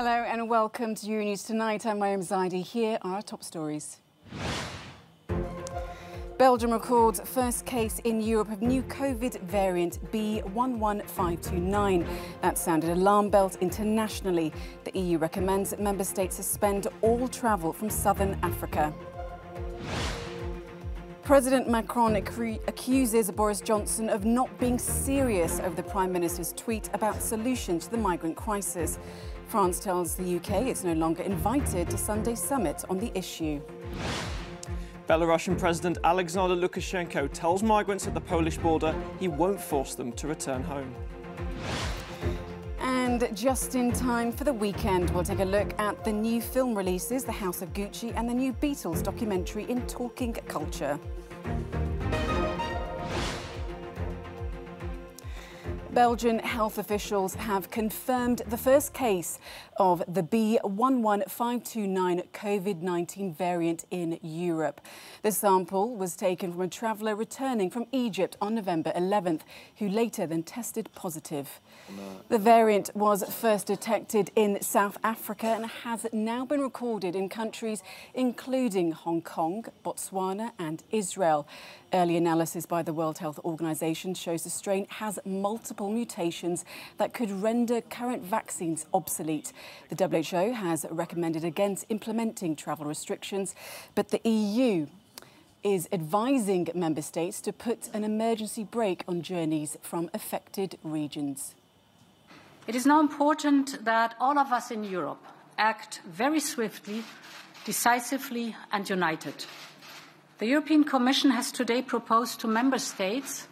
Hello and welcome to Euronews Tonight. I'm Miriam Zaidi. Here are our top stories. Belgium records first case in Europe of new COVID variant B11529. That sounded alarm bells internationally. The EU recommends that member states suspend all travel from southern Africa. President Macron accuses Boris Johnson of not being serious over the Prime Minister's tweet about solutions to the migrant crisis. France tells the UK it's no longer invited to Sunday's summit on the issue. Belarusian President Alexander Lukashenko tells migrants at the Polish border he won't force them to return home. And just in time for the weekend, we'll take a look at the new film releases, The House of Gucci and the new Beatles documentary in Talking Culture. Belgian health officials have confirmed the first case of the B11529 COVID-19 variant in Europe. The sample was taken from a traveller returning from Egypt on November 11th, who later then tested positive. The variant was first detected in South Africa and has now been recorded in countries including Hong Kong, Botswana and Israel. Early analysis by the World Health Organization shows the strain has multiple mutations that could render current vaccines obsolete. The WHO has recommended against implementing travel restrictions, but the EU is advising member states to put an emergency brake on journeys from affected regions. It is now important that all of us in Europe act very swiftly, decisively and united. The European Commission has today proposed to member states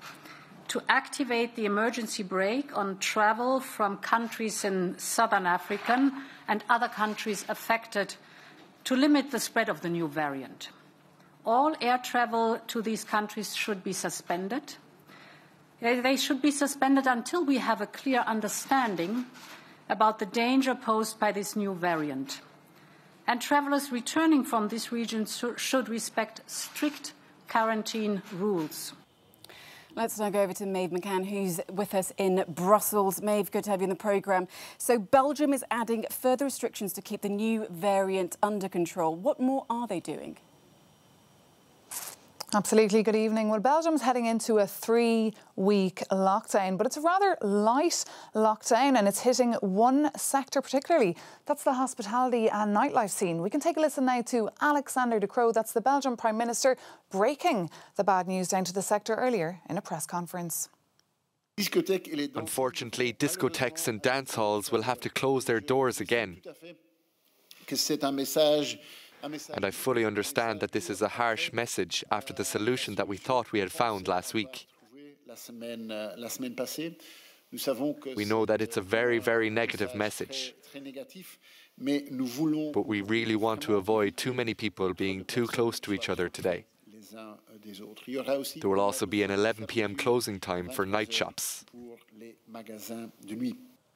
to activate the emergency brake on travel from countries in southern Africa and other countries affected to limit the spread of the new variant. All air travel to these countries should be suspended. They should be suspended until we have a clear understanding about the danger posed by this new variant. And travellers returning from this region should respect strict quarantine rules. Let's now go over to Maeve McCann, who's with us in Brussels. Maeve, good to have you in the programme. So Belgium is adding further restrictions to keep the new variant under control. What more are they doing? Absolutely. Good evening. Well, Belgium's heading into a 3-week lockdown, but it's a rather light lockdown and it's hitting one sector particularly. That's the hospitality and nightlife scene. We can take a listen now to Alexander De Croo, that's the Belgian Prime Minister, breaking the bad news down to the sector earlier in a press conference. Unfortunately, discotheques and dance halls will have to close their doors again. And I fully understand that this is a harsh message after the solution that we thought we had found last week. We know that it's a very, very negative message. But we really want to avoid too many people being too close to each other today. There will also be an 11 p.m. closing time for night shops.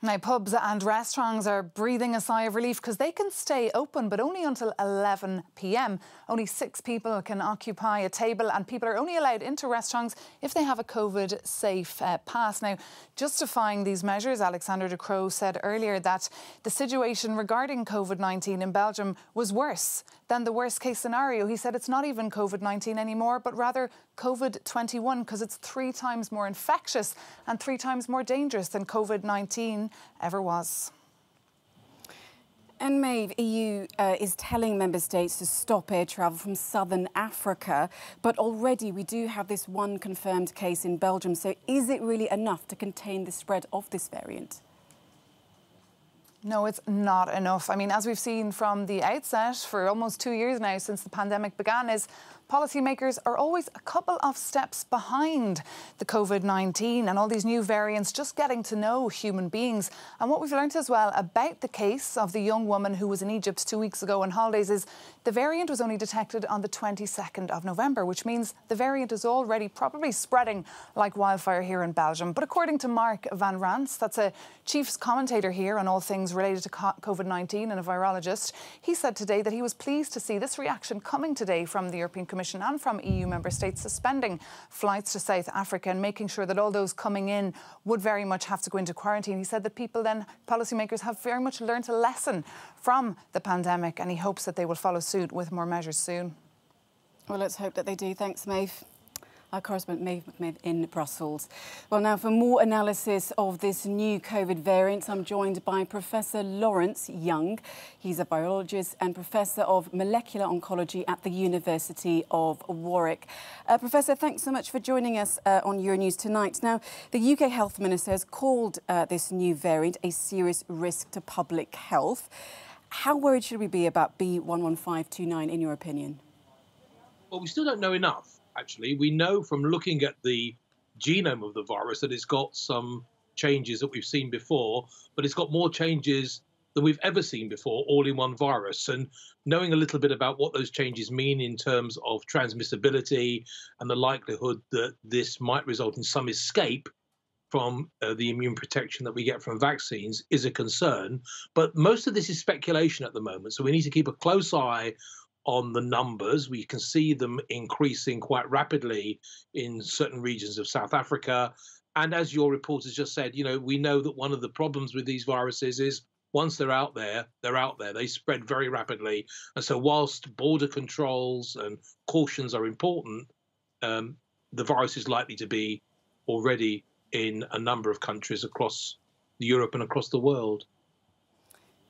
Now, pubs and restaurants are breathing a sigh of relief because they can stay open, but only until 11 p.m. Only 6 people can occupy a table and people are only allowed into restaurants if they have a COVID-safe pass. Now, justifying these measures, Alexander De Croo said earlier that the situation regarding COVID-19 in Belgium was worse than the worst-case scenario. He said it's not even COVID-19 anymore, but rather COVID-21 because it's 3 times more infectious and 3 times more dangerous than COVID-19 ever was. And Maeve, EU is telling member states to stop air travel from southern Africa, but already we do have this one confirmed case in Belgium. So is it really enough to contain the spread of this variant? No, it's not enough. I mean, as we've seen from the outset for almost 2 years now since the pandemic began, is policymakers are always a couple of steps behind the COVID-19 and all these new variants, just getting to know human beings. And what we've learnt as well about the case of the young woman who was in Egypt 2 weeks ago on holidays is the variant was only detected on the 22nd of November, which means the variant is already probably spreading like wildfire here in Belgium. But according to Mark van Rans, that's a chief commentator here on all things related to COVID-19 and a virologist, he said today that he was pleased to see this reaction coming today from the European Commission Commission and from EU member states suspending flights to South Africa and making sure that all those coming in would very much have to go into quarantine. He said that policymakers have very much learnt a lesson from the pandemic, and he hopes that they will follow suit with more measures soon. Well, let's hope that they do. Thanks, Maeve. Our correspondent Maeve in Brussels. Well, now for more analysis of this new COVID variant, I'm joined by Professor Lawrence Young. He's a biologist and Professor of Molecular Oncology at the University of Warwick. Professor, thanks so much for joining us on Euronews tonight. Now, the UK Health Minister has called this new variant a serious risk to public health. How worried should we be about B11529 in your opinion? Well, we still don't know enough. Actually, we know from looking at the genome of the virus that it's got some changes that we've seen before, but it's got more changes than we've ever seen before, all in one virus. And knowing a little bit about what those changes mean in terms of transmissibility and the likelihood that this might result in some escape from the immune protection that we get from vaccines is a concern. But most of this is speculation at the moment, so we need to keep a close eye on the numbers. We can see them increasing quite rapidly in certain regions of South Africa. And as your reporters just said, we know that one of the problems with these viruses is once they're out there, they spread very rapidly. And so whilst border controls and cautions are important, the virus is likely to be already in a number of countries across Europe and across the world.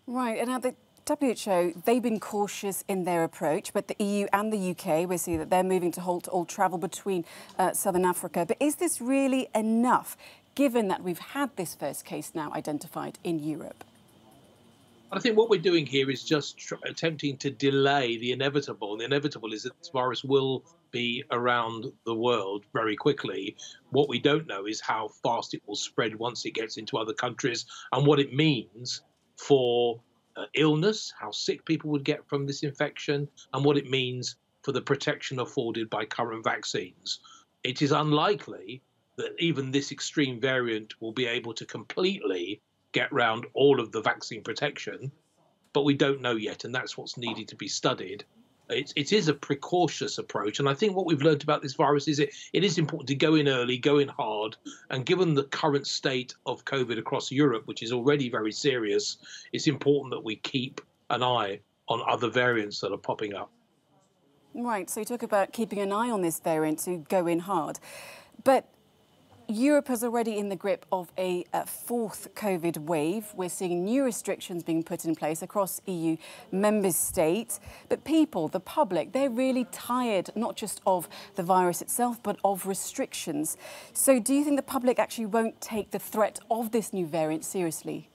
Right, and now the WHO, they've been cautious in their approach, but the EU and the UK, we see that they're moving to halt all travel between Southern Africa. But is this really enough, given that we've had this first case now identified in Europe? I think what we're doing here is just attempting to delay the inevitable. The inevitable is that this virus will be around the world very quickly. What we don't know is how fast it will spread once it gets into other countries and what it means for illness, how sick people would get from this infection, and what it means for the protection afforded by current vaccines. It is unlikely that even this extreme variant will be able to completely get round all of the vaccine protection, but we don't know yet, and that's what's needed to be studied. It is a precautious approach, and I think what we've learned about this virus is it is important to go in early, go in hard, and given the current state of COVID across Europe, which is already very serious, it's important that we keep an eye on other variants that are popping up. Right, so you talk about keeping an eye on this variant to go in hard, but Europe is already in the grip of a fourth COVID wave. We're seeing new restrictions being put in place across EU member states. But people, the public, they're really tired, not just of the virus itself, but of restrictions. So do you think the public actually won't take the threat of this new variant seriously?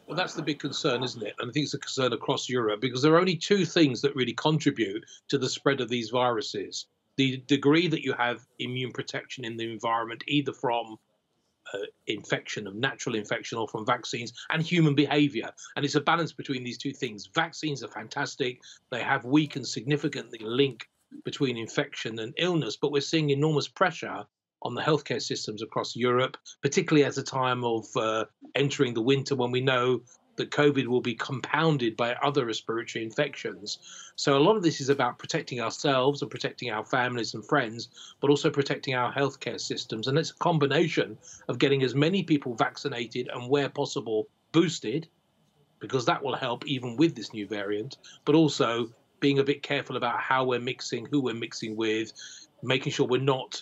Well, that's the big concern, isn't it? And I think it's a concern across Europe because there are only two things that really contribute to the spread of these viruses. The degree that you have immune protection in the environment, either from infection, of natural infection, or from vaccines, and human behavior. And it's a balance between these two things. Vaccines are fantastic. They have weakened significantly the link between infection and illness, but we're seeing enormous pressure on the healthcare systems across Europe, particularly at a time of entering the winter when we know that COVID will be compounded by other respiratory infections. So a lot of this is about protecting ourselves and protecting our families and friends, but also protecting our healthcare systems. And it's a combination of getting as many people vaccinated and, where possible, boosted, because that will help even with this new variant, but also being a bit careful about how we're mixing, who we're mixing with, making sure we're not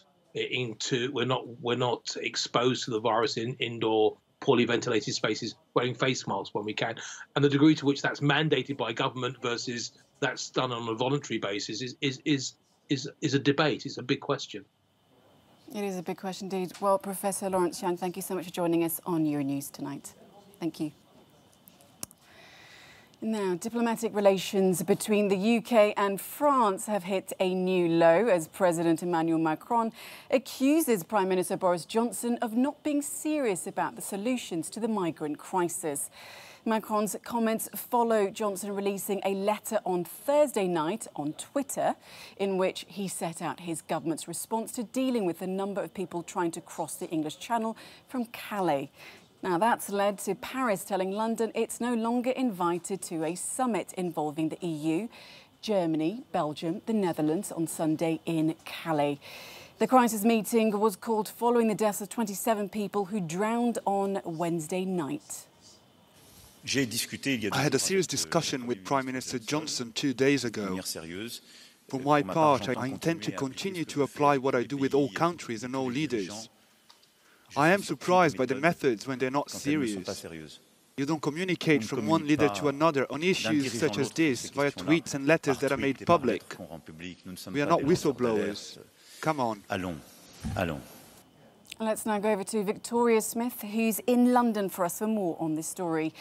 exposed to the virus in indoor poorly ventilated spaces, wearing face masks when we can. And the degree to which that's mandated by government versus that's done on a voluntary basis is a debate. It's a big question. It is a big question indeed. Well, Professor Lawrence Young, thank you so much for joining us on Euronews tonight. Thank you. Now, diplomatic relations between the UK and France have hit a new low as President Emmanuel Macron accuses Prime Minister Boris Johnson of not being serious about the solutions to the migrant crisis. Macron's comments follow Johnson releasing a letter on Thursday night on Twitter in which he set out his government's response to dealing with the number of people trying to cross the English Channel from Calais. Now, that's led to Paris telling London it's no longer invited to a summit involving the EU. Germany, Belgium, the Netherlands on Sunday in Calais. The crisis meeting was called following the deaths of 27 people who drowned on Wednesday night. I had a serious discussion with Prime Minister Johnson 2 days ago. For my part, I intend to continue to apply what I do with all countries and all leaders. I am surprised by the methods when they're not serious. You don't communicate from one leader to another on issues such as this via tweets and letters that are made public. We are not whistleblowers. Come on. Let's now go over to Victoria Smith, who's in London for us for more on this story.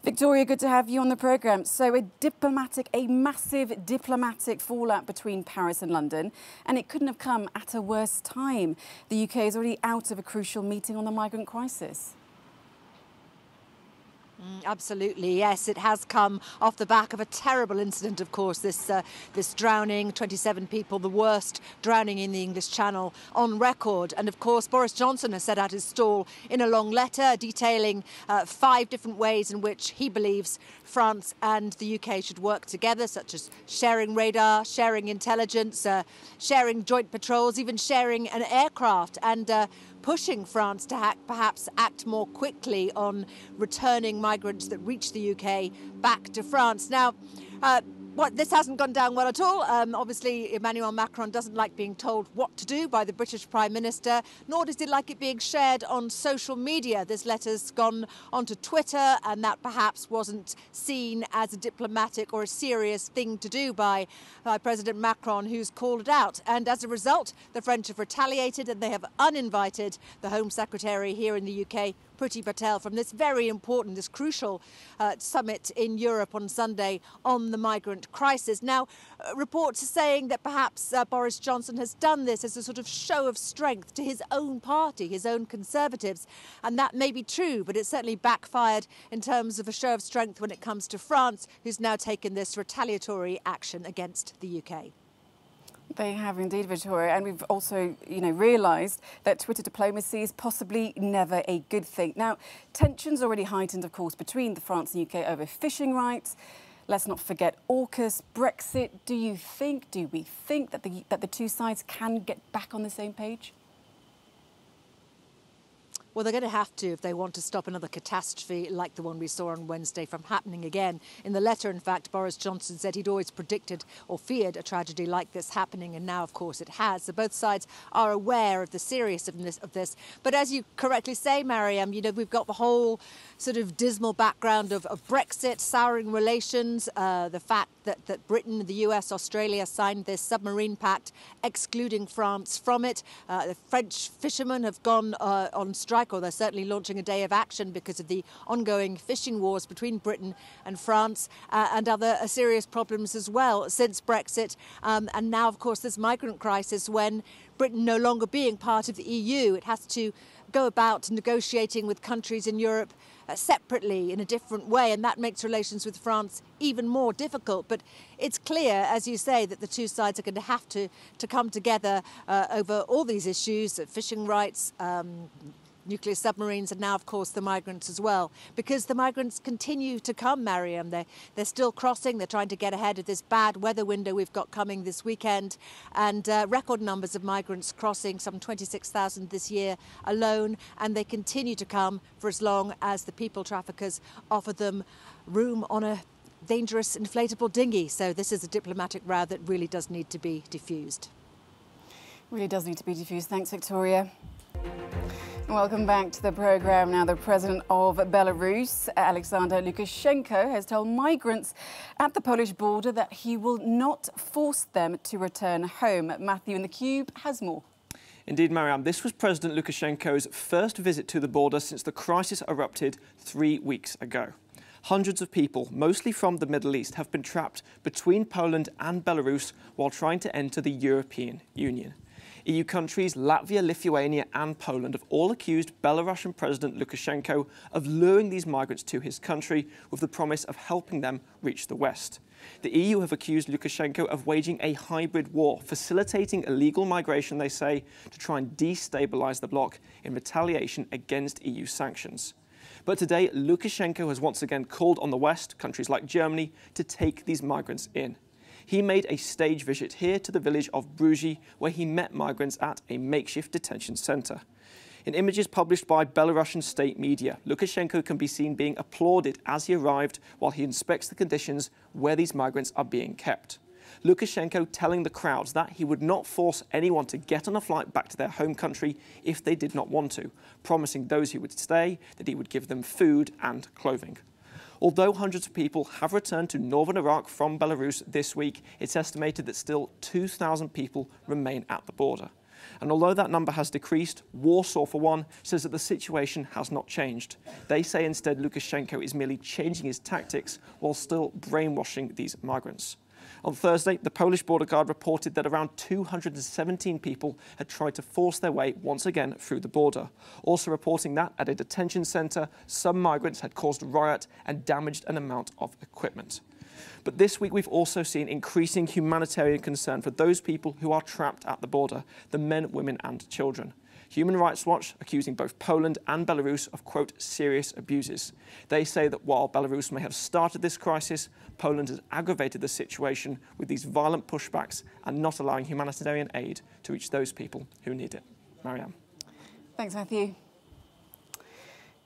Victoria, good to have you on the programme. So a massive diplomatic fallout between Paris and London, and it couldn't have come at a worse time. The UK is already out of a crucial meeting on the migrant crisis. Absolutely, yes. It has come off the back of a terrible incident, of course, this drowning, 27 people, the worst drowning in the English Channel on record. And of course, Boris Johnson has set out his stall in a long letter detailing 5 different ways in which he believes France and the UK should work together, such as sharing radar, sharing intelligence, sharing joint patrols, even sharing an aircraft, and pushing France to perhaps act more quickly on returning migrants that reach the UK back to France. Now, this hasn't gone down well at all. Obviously, Emmanuel Macron doesn't like being told what to do by the British Prime Minister, nor does he like it being shared on social media. This letter's gone onto Twitter, and that perhaps wasn't seen as a diplomatic or a serious thing to do by President Macron, who's called it out. And as a result, the French have retaliated, and they have uninvited the Home Secretary here in the UK, Priti Patel, from this very important, this crucial summit in Europe on Sunday on the migrant crisis. Now, reports are saying that perhaps Boris Johnson has done this as a sort of show of strength to his own party, his own Conservatives. And that may be true, but it's certainly backfired in terms of a show of strength when it comes to France, who's now taken this retaliatory action against the UK. They have indeed, Victoria, and we've also, realised that Twitter diplomacy is possibly never a good thing. Now, tensions already heightened, of course, between France and UK over fishing rights. Let's not forget AUKUS, Brexit. Do we think that the two sides can get back on the same page? Well, they're going to have to if they want to stop another catastrophe like the one we saw on Wednesday from happening again. In the letter, in fact, Boris Johnson said he'd always predicted or feared a tragedy like this happening, and now, of course, it has. So both sides are aware of the seriousness of this. But as you correctly say, Mariam, we've got the whole sort of dismal background of Brexit, souring relations, the fact that Britain, the US, Australia signed this submarine pact excluding France from it. The French fishermen have gone on strike, or they're certainly launching a day of action because of the ongoing fishing wars between Britain and France, and other serious problems as well since Brexit. And now, of course, this migrant crisis, when Britain no longer being part of the EU, it has to go about negotiating with countries in Europe separately in a different way, and that makes relations with France even more difficult. But it's clear, as you say, that the two sides are going to have to come together over all these issues, fishing rights, nuclear submarines, and now, of course, the migrants as well. Because the migrants continue to come, Mariam. They're still crossing. They're trying to get ahead of this bad weather window we've got coming this weekend. And record numbers of migrants crossing, some 26,000 this year alone. And they continue to come for as long as the people traffickers offer them room on a dangerous inflatable dinghy. So this is a diplomatic row that really does need to be diffused. Really does need to be diffused. Thanks, Victoria. Welcome back to the programme. Now, the president of Belarus, Alexander Lukashenko, has told migrants at the Polish border that he will not force them to return home. Matthew in the Cube has more. Indeed, Mariam, this was President Lukashenko's first visit to the border since the crisis erupted 3 weeks ago. Hundreds of people, mostly from the Middle East, have been trapped between Poland and Belarus while trying to enter the European Union. EU countries Latvia, Lithuania and Poland have all accused Belarusian President Lukashenko of luring these migrants to his country with the promise of helping them reach the West. The EU have accused Lukashenko of waging a hybrid war, facilitating illegal migration, they say, to try and destabilise the bloc in retaliation against EU sanctions. But today, Lukashenko has once again called on the West, countries like Germany, to take these migrants in. He made a stage visit here to the village of Brugy, where he met migrants at a makeshift detention centre. In images published by Belarusian state media, Lukashenko can be seen being applauded as he arrived while he inspects the conditions where these migrants are being kept. Lukashenko telling the crowds that he would not force anyone to get on a flight back to their home country if they did not want to, promising those who would stay that he would give them food and clothing. Although hundreds of people have returned to northern Iraq from Belarus this week, it's estimated that still 2,000 people remain at the border. And although that number has decreased, Warsaw, for one, says that the situation has not changed. They say instead Lukashenko is merely changing his tactics while still brainwashing these migrants. On Thursday, the Polish border guard reported that around 217 people had tried to force their way once again through the border, also reporting that at a detention centre, some migrants had caused a riot and damaged an amount of equipment. But this week we've also seen increasing humanitarian concern for those people who are trapped at the border, the men, women and children. Human Rights Watch accusing both Poland and Belarus of, quote, serious abuses. They say that while Belarus may have started this crisis, Poland has aggravated the situation with these violent pushbacks and not allowing humanitarian aid to reach those people who need it. Marianne. Thanks, Matthew.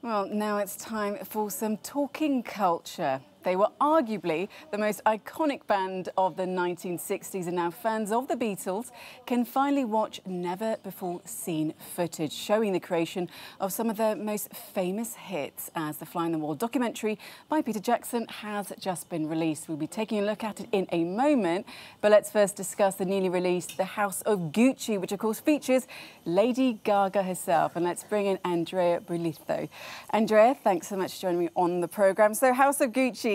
Well, now it's time for some talking culture. They were arguably the most iconic band of the 1960s, and now fans of the Beatles can finally watch never-before-seen footage showing the creation of some of their most famous hits, as the Fly on the Wall documentary by Peter Jackson has just been released. We'll be taking a look at it in a moment, but let's first discuss the newly released The House of Gucci, which of course features Lady Gaga herself. And let's bring in Andrea Brulito. Andrea, thanks so much for joining me on the programme. So House of Gucci,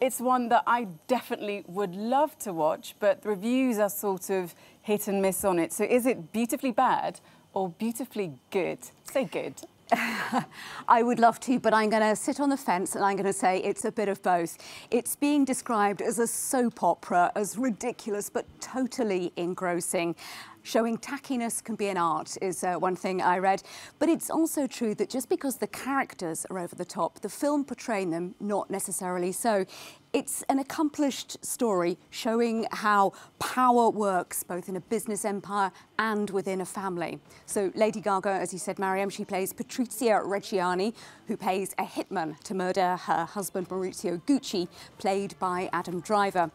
it's one that I definitely would love to watch, but the reviews are sort of hit and miss on it. So is it beautifully bad or beautifully good? Say good. I would love to, but I'm going to sit on the fence and I'm going to say it's a bit of both. It's being described as a soap opera, as ridiculous but totally engrossing. Showing tackiness can be an art is one thing I read. But it's also true that just because the characters are over the top, the film portraying them not necessarily so. It's an accomplished story showing how power works both in a business empire and within a family. So Lady Gaga, as you said, Mariam, she plays Patrizia Reggiani, who pays a hitman to murder her husband Maurizio Gucci, played by Adam Driver.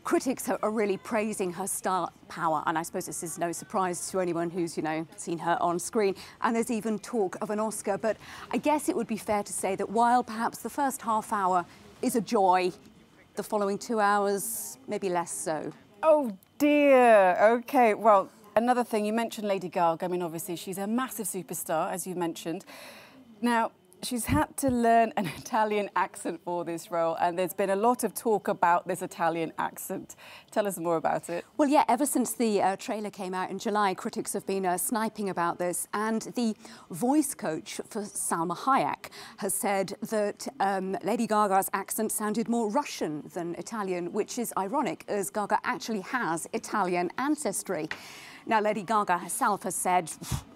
Critics are really praising her star power, and I suppose this is no surprise to anyone who's, seen her on screen. And there's even talk of an Oscar, but I guess it would be fair to say that while perhaps the first half hour is a joy, the following 2 hours, maybe less so. Oh dear. OK, well, another thing, you mentioned Lady Gaga. I mean, obviously, she's a massive superstar, as you mentioned. Now, she's had to learn an Italian accent for this role, and there's been a lot of talk about this Italian accent. Tell us more about it. Well, yeah, ever since the trailer came out in July, critics have been sniping about this, and the voice coach for Salma Hayek has said that Lady Gaga's accent sounded more Russian than Italian, which is ironic, as Gaga actually has Italian ancestry. Now, Lady Gaga herself has said,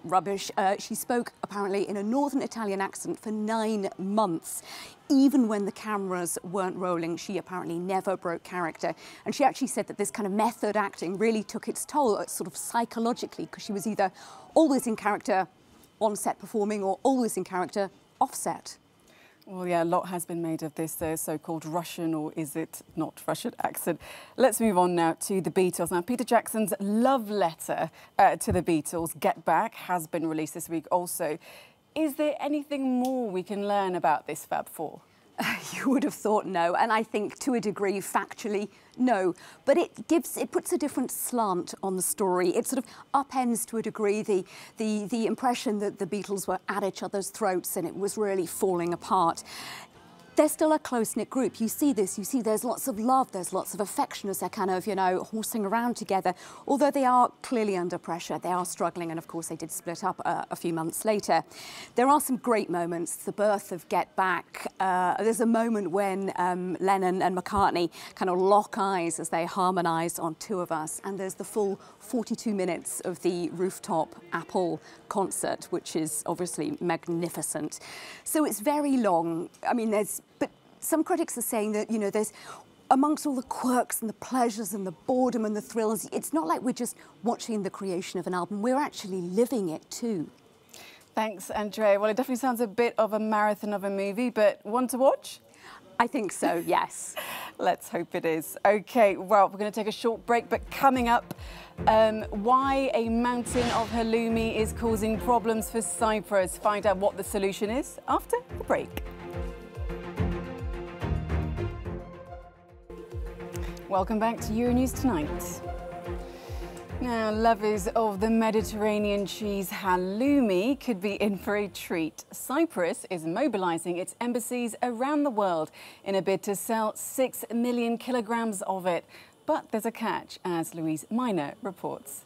rubbish. She spoke apparently in a northern Italian accent for 9 months. Even when the cameras weren't rolling, she apparently never broke character. And she actually said that this kind of method acting really took its toll, sort of psychologically, because she was either always in character on set performing or always in character off set. Well, yeah, a lot has been made of this so-called Russian, or is it not Russian, accent. Let's move on now to the Beatles. Now, Peter Jackson's love letter to the Beatles, Get Back, has been released this week also. Is there anything more we can learn about this Fab Four? You would have thought no, and I think to a degree, factually, no. But it puts a different slant on the story. It sort of upends to a degree the impression that the Beatles were at each other's throats and it was really falling apart. They're still a close-knit group. You see this, you see there's lots of love, there's lots of affection as they're kind of, horsing around together. Although they are clearly under pressure, they are struggling, and of course they did split up a few months later. There are some great moments, the birth of Get Back. There's a moment when Lennon and McCartney kind of lock eyes as they harmonise on Two of Us, and there's the full 42 minutes of the rooftop Apple concert, which is obviously magnificent. So it's very long. I mean, but some critics are saying that, there's amongst all the quirks and the pleasures and the boredom and the thrills, it's not like we're just watching the creation of an album, we're actually living it too. Thanks, Andrea. Well, it definitely sounds a bit of a marathon of a movie, but one to watch? I think so, yes. Let's hope it is. OK, well, we're going to take a short break, but coming up, why a mountain of halloumi is causing problems for Cyprus. Find out what the solution is after the break. Welcome back to Euronews Tonight. Now, lovers of the Mediterranean cheese halloumi could be in for a treat. Cyprus is mobilising its embassies around the world in a bid to sell 6 million kilograms of it. But there's a catch, as Louise Miner reports.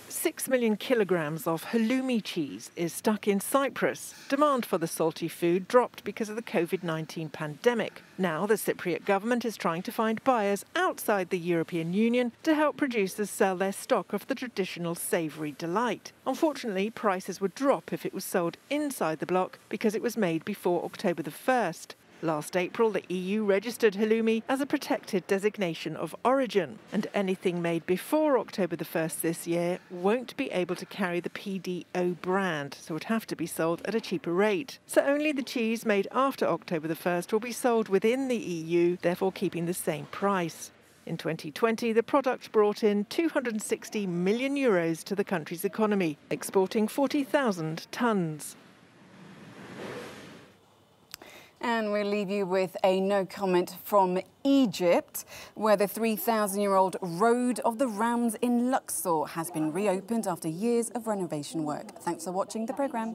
6 million kilograms of halloumi cheese is stuck in Cyprus. Demand for the salty food dropped because of the COVID-19 pandemic. Now the Cypriot government is trying to find buyers outside the European Union to help producers sell their stock of the traditional savoury delight. Unfortunately, prices would drop if it was sold inside the bloc because it was made before October the 1st. Last April, the EU registered halloumi as a protected designation of origin, and anything made before October the 1st this year won't be able to carry the PDO brand, so would have to be sold at a cheaper rate. So only the cheese made after October the 1st will be sold within the EU, therefore keeping the same price. In 2020, the product brought in €260 million to the country's economy, exporting 40,000 tonnes. And we'll leave you with a no comment from Egypt, where the 3,000-year-old Road of the Rams in Luxor has been reopened after years of renovation work. Thanks for watching the programme.